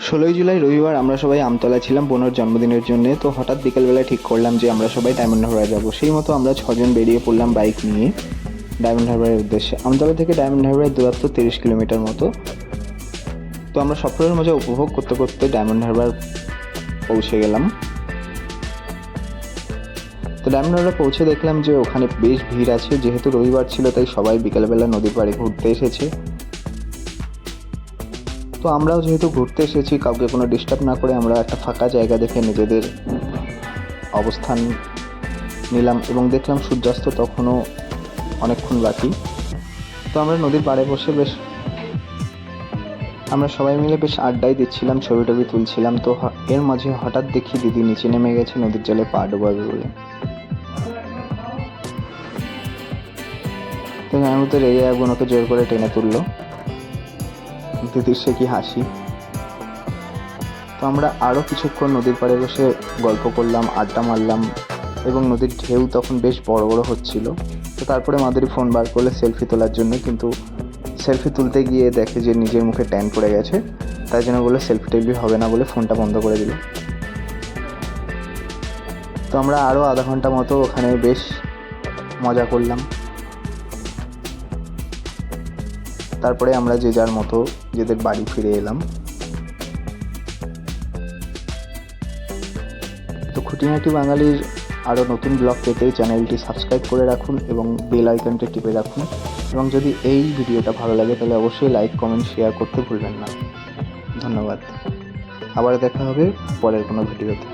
16ই জুলাই রবিবার আমরা সবাই আমতলা ছিলাম বোনের জন্মদিনের জন্য। তো হঠাৎ বিকেলবেলা ঠিক করলাম যে আমরা সবাই ডায়মন্ড হারবার যাবো। সেই মতো আমরা 6জন বেরিয়ে পড়লাম বাইক নিয়ে ডায়মন্ড হারবারের উদ্দেশ্যে। আমতলা থেকে ডায়মন্ড হারবারের দূরত্ব 30 কিলোমিটার মতো। তো আমরা সফরের মজা উপভোগ করতে করতে ডায়মন্ড হারবার পৌঁছে গেলাম। তো ডায়মন্ড হারবার পৌঁছে দেখলাম যে ওখানে বেশ ভিড় আছে। যেহেতু রবিবার ছিল তাই সবাই বিকেলবেলা নদীর পাড়ে ঘুরতে এসেছে। তো আমরাও যেহেতু ঘুরতে এসেছি, কাউকে কোনো ডিস্টার্ব না করে আমরা একটা ফাঁকা জায়গা দেখে নিজেদের অবস্থান নিলাম এবং দেখলাম সূর্যাস্ত তখনও অনেকক্ষণ বাকি। তো আমরা নদীর পাড়ে বসে আমরা সবাই মিলে বেশ আড্ডাই দিচ্ছিলাম, ছবি টবি তুলছিলাম। তো এর মাঝে হঠাৎ দেখি দিদি নিচে নেমে গেছে নদীর জলে পা ডোবাবে বলে। তো আমি তো রেগে একজন ওকে জোর করে টেনে তুললো। দিদির সে কি হাসি। তো আমরা আরও কিছুক্ষণ নদীর পাড়ে বসে গল্প করলাম, আড্ডা মারলাম এবং নদীর ঢেউ তখন বেশ বড় বড় হচ্ছিল। তো তারপরে মাধুরী ফোন বার করলে সেলফি তোলার জন্য, কিন্তু সেলফি তুলতে গিয়ে দেখে যে নিজের মুখে ট্যান পড়ে গেছে। তাই জন্য বলে সেলফি টেলফি হবে না বলে ফোনটা বন্ধ করে দিল। তো আমরা আরও আধা ঘন্টা মতো ওখানে বেশ মজা করলাম। তারপরে আমরা যে যার মতো নিজেদের বাড়ি ফিরে এলাম। তো খুঁটিনাটি বাঙালির আরও নতুন ব্লগ পেতে চ্যানেলটি সাবস্ক্রাইব করে রাখুন এবং বেল আইকনটি টিপে রাখুন। এবং যদি এই ভিডিওটা ভালো লাগে তাহলে অবশ্যই লাইক, কমেন্ট, শেয়ার করতে ভুলবেন না। ধন্যবাদ। আবার দেখা হবে পরের কোনো ভিডিওতে।